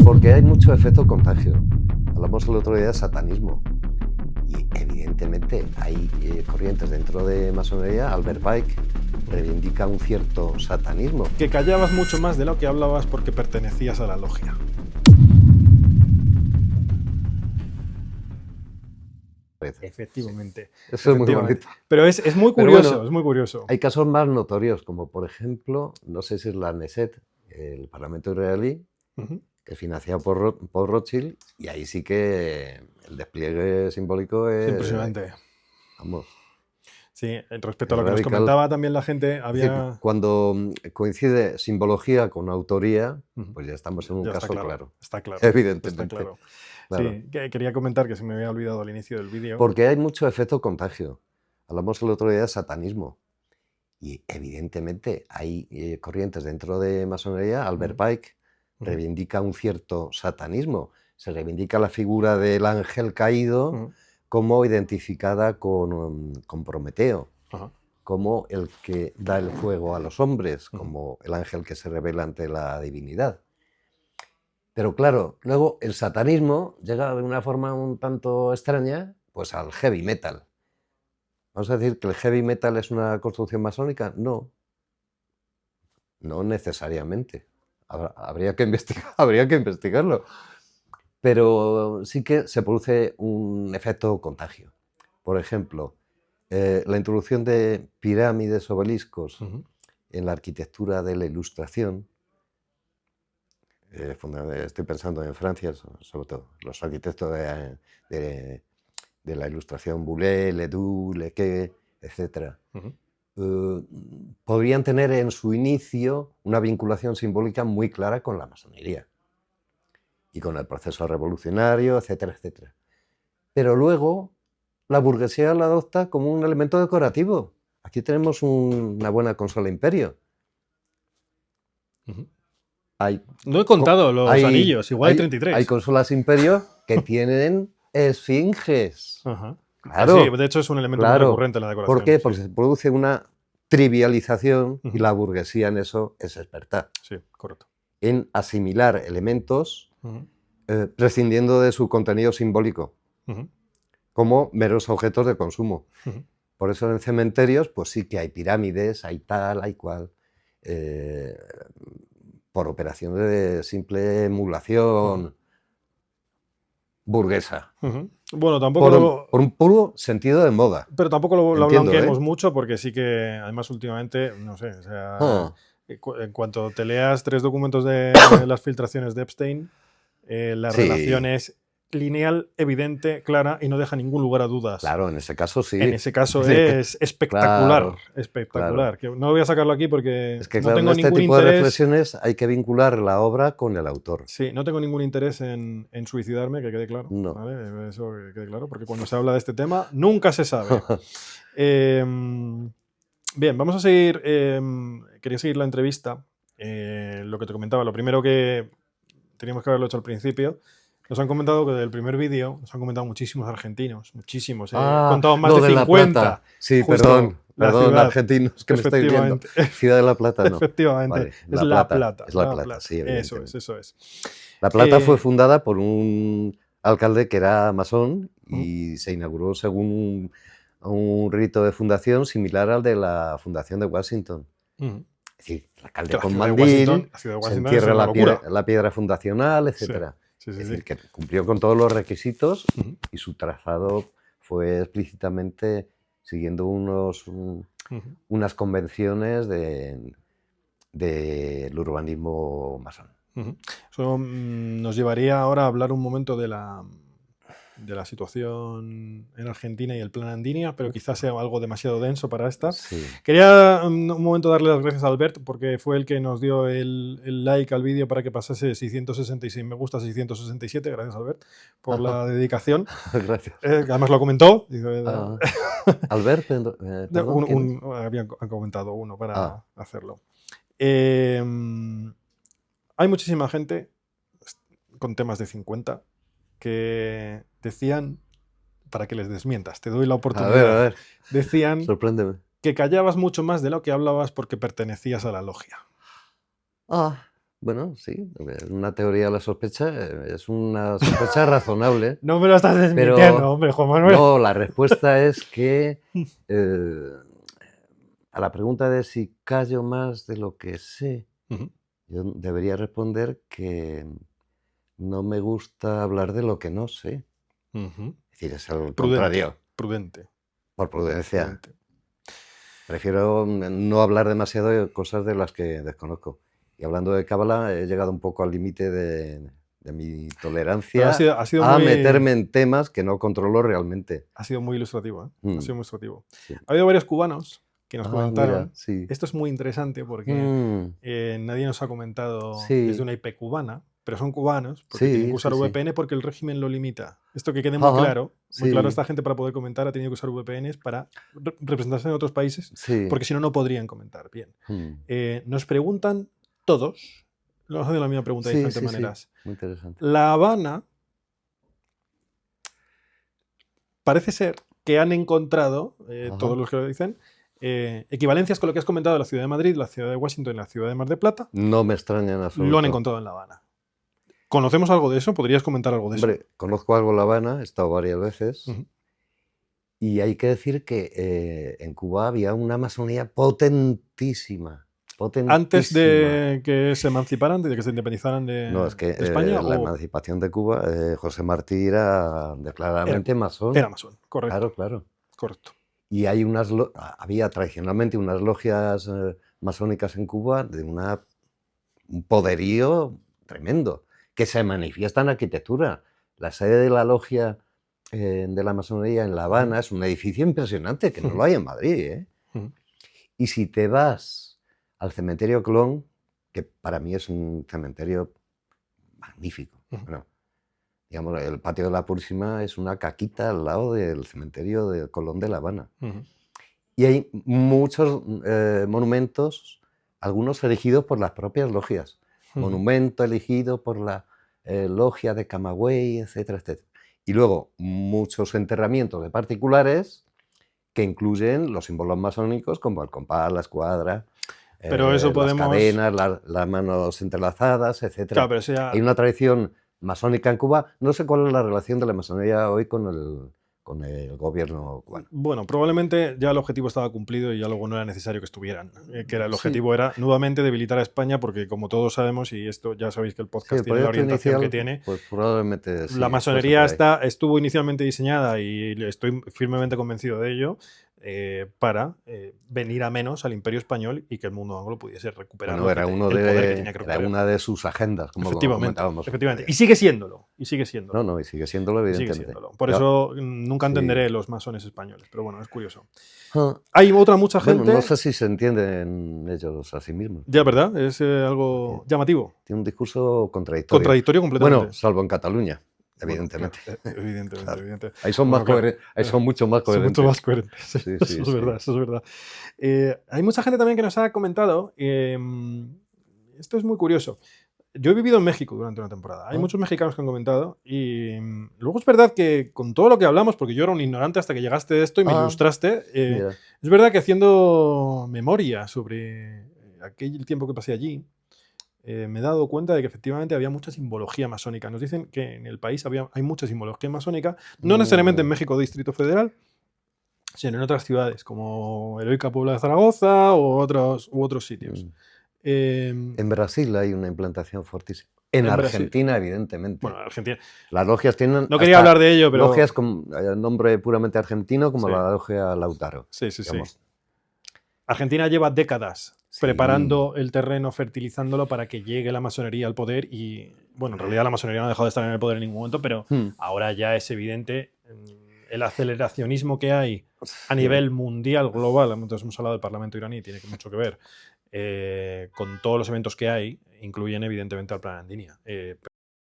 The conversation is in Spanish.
Porque hay mucho efecto contagio. Hablamos el otro día de satanismo. Y evidentemente hay corrientes dentro de masonería. Albert Pike reivindica un cierto satanismo. Que callabas mucho más de lo que hablabas porque pertenecías a la logia. Efectivamente. Eso es muy bonito. Pero es muy curioso, bueno, es muy curioso. Hay casos más notorios, como por ejemplo, no sé si es la Knesset, el Parlamento israelí, que es financiado por Rothschild, y ahí sí que el despliegue simbólico es impresionante. Vamos. Sí, respecto a lo que nos comentaba también la gente, había... Es decir, cuando coincide simbología con autoría, pues ya estamos en un caso claro. Está claro. Evidentemente. Está claro. Claro. Sí, quería comentar que se me había olvidado al inicio del vídeo. Porque hay mucho efecto contagio. Hablamos el otro día de satanismo. Y evidentemente hay corrientes dentro de masonería. Albert Pike reivindica un cierto satanismo. Se reivindica la figura del ángel caído como identificada con Prometeo, como el que da el fuego a los hombres, como el ángel que se revela ante la divinidad. Pero claro, luego el satanismo llega de una forma un tanto extraña pues al heavy metal. ¿Vamos a decir que el heavy metal es una construcción masónica? No. No necesariamente. Habría que investigarlo. Pero sí que se produce un efecto contagio. Por ejemplo, la introducción de pirámides, obeliscos en la arquitectura de la Ilustración. Estoy pensando en Francia, sobre todo, los arquitectos de la Ilustración, Boulez, Ledoux, Lequet, etc. Podrían tener en su inicio una vinculación simbólica muy clara con la masonería y con el proceso revolucionario, etcétera, etcétera. Pero luego la burguesía la adopta como un elemento decorativo. Aquí tenemos una buena consola Imperio. No he contado los anillos, igual hay 33. Hay consolas Imperio que tienen esfinges. Claro, sí, de hecho es un elemento muy recurrente en la decoración. ¿Por qué? Porque se produce una trivialización y la burguesía en eso es experta. Sí, correcto. En asimilar elementos prescindiendo de su contenido simbólico como meros objetos de consumo. Por eso en cementerios pues sí que hay pirámides, hay tal, hay cual, por operación de simple emulación burguesa. Bueno, tampoco por un puro sentido de moda. Pero tampoco lo blanqueemos mucho, porque sí que, además, últimamente, no sé, o sea, en cuanto te leas 3 documentos de las filtraciones de Epstein, la relación es lineal, evidente, clara y no deja ningún lugar a dudas. Claro, en ese caso sí. En ese caso es espectacular, claro, espectacular. Que no voy a sacarlo aquí porque es que, no tengo en este ningún tipo interés. De reflexiones hay que vincular la obra con el autor. Sí, no tengo ningún interés en suicidarme, que quede claro. No. ¿Vale? Eso que quede claro, porque cuando se habla de este tema nunca se sabe. Bien, vamos a seguir. Quería seguir la entrevista. Lo que te comentaba, lo primero que teníamos que haberlo hecho al principio. Nos han comentado que del primer vídeo, nos han comentado muchísimos argentinos, muchísimos. He contado más de 50. Sí, perdón, argentinos, que me estoy viendo. Ciudad de La Plata, no. Efectivamente, vale, es La Plata. Es La Plata, sí, evidentemente. Eso es. La Plata fue fundada por un alcalde que era masón y se inauguró según un rito de fundación similar al de la fundación de Washington. Es decir, el alcalde con mandil, se entierra la piedra fundacional, etcétera. Es decir, que cumplió con todos los requisitos y su trazado fue explícitamente siguiendo unas convenciones del urbanismo masón. Eso nos llevaría ahora a hablar un momento de la situación en Argentina y el plan Andinia, pero quizás sea algo demasiado denso para esta. Sí. Quería un momento darle las gracias a Albert, porque fue el que nos dio el like al vídeo para que pasase 666 me gusta, 667. Gracias, Albert, por la dedicación. Gracias. Además lo comentó. Albert, habían comentado uno para hacerlo. Hay muchísima gente con temas de 50 que decían, para que les desmientas, te doy la oportunidad. A ver. Decían sorpréndeme. Que callabas mucho más de lo que hablabas porque pertenecías a la logia. Bueno, sí, una teoría de la sospecha es una sospecha razonable. No me lo estás desmintiendo, pero hombre, Juan Manuel. No, la respuesta es que a la pregunta de si callo más de lo que sé, yo debería responder que no me gusta hablar de lo que no sé. Es decir, es el contrario. Prudente. Por prudencia. Prefiero no hablar demasiado de cosas de las que desconozco. Y hablando de cábala, he llegado un poco al límite de mi tolerancia ha sido a muy... meterme en temas que no controlo realmente. Ha sido muy ilustrativo, ¿eh? Ha sido muy ilustrativo. Sí. Ha habido varios cubanos que nos comentaron. Mira, sí. Esto es muy interesante porque nadie nos ha comentado desde una IP cubana, pero son cubanos porque tienen que usar VPN porque el régimen lo limita. Esto que quede muy claro. Muy claro, esta gente para poder comentar ha tenido que usar VPNs para representarse en otros países porque si no, no podrían comentar. Bien. Nos preguntan todos, nos hacen la misma pregunta de diferentes maneras. Muy interesante. La Habana parece ser que han encontrado, todos los que lo dicen, equivalencias con lo que has comentado de la ciudad de Madrid, la ciudad de Washington y la ciudad de Mar del Plata. No me extraña en absoluto. Lo han encontrado en La Habana. ¿Conocemos algo de eso? ¿Podrías comentar algo de eso? Hombre, conozco algo La Habana, he estado varias veces. Y hay que decir que en Cuba había una masonía potentísima. Antes de que se emanciparan, de que se independizaran de, no, es que, de España. La emancipación de Cuba, José Martí era declaradamente masón. Era masón, correcto. Claro. Correcto. Y hay había tradicionalmente unas logias masónicas en Cuba de un poderío tremendo, que se manifiesta en la arquitectura. La sede de la logia de la masonería en La Habana es un edificio impresionante, que no lo hay en Madrid. Y si te vas al cementerio Colón, que para mí es un cementerio magnífico. Bueno, digamos, el patio de la Purísima es una caquita al lado del cementerio de Colón de La Habana. Y hay muchos monumentos, algunos elegidos por las propias logias. Monumento elegido por la logia de Camagüey, etcétera, etcétera. Y luego muchos enterramientos de particulares que incluyen los símbolos masónicos como el compás, la escuadra, pero eso las cadenas, las manos entrelazadas, etcétera. Claro, hay una tradición masónica en Cuba. No sé cuál es la relación de la masonería hoy con el gobierno cubano. Bueno, probablemente ya el objetivo estaba cumplido y ya luego no era necesario que estuvieran. El objetivo era nuevamente debilitar a España porque, como todos sabemos, y esto ya sabéis que el podcast tiene la orientación que tiene, pues probablemente la masonería estuvo inicialmente diseñada, y estoy firmemente convencido de ello, para venir a menos al Imperio Español y que el mundo anglo pudiese recuperar el poder que tenía que recuperar. Era una de sus agendas, como comentábamos. Efectivamente. Y sigue siéndolo. Y sigue siéndolo, evidentemente. Por eso nunca entenderé los masones españoles, pero bueno, es curioso. Hay mucha gente... Bueno, no sé si se entienden ellos a sí mismos. Ya, ¿verdad? Es algo llamativo. Tiene un discurso contradictorio. Contradictorio completamente. Bueno, salvo en Cataluña. Evidentemente. Bueno, evidentemente. Ahí son más coherentes. Ahí son mucho más coherentes. Son mucho más coherentes. Eso es verdad. Hay mucha gente también que nos ha comentado. Esto es muy curioso. Yo he vivido en México durante una temporada. Hay muchos mexicanos que han comentado. Y luego es verdad que con todo lo que hablamos, porque yo era un ignorante hasta que llegaste de esto y me ilustraste, es verdad que haciendo memoria sobre aquel tiempo que pasé allí, me he dado cuenta de que efectivamente había mucha simbología masónica. Nos dicen que en el país hay mucha simbología masónica, no necesariamente en México Distrito Federal, sino en otras ciudades, como Heroica Puebla de Zaragoza u otros sitios. En Brasil hay una implantación fortísima. En Argentina, Brasil, evidentemente. Bueno, Argentina. Las logias tienen... No quería hablar de ello, pero... Logias con nombre puramente argentino, como la logia Lautaro. Sí. Argentina lleva décadas preparando el terreno, fertilizándolo para que llegue la masonería al poder y, bueno, en realidad la masonería no ha dejado de estar en el poder en ningún momento, pero ahora ya es evidente el aceleracionismo que hay a nivel mundial, global. Entonces hemos hablado del Parlamento iraní, tiene mucho que ver con todos los eventos que hay, incluyen evidentemente al Plan Andinia.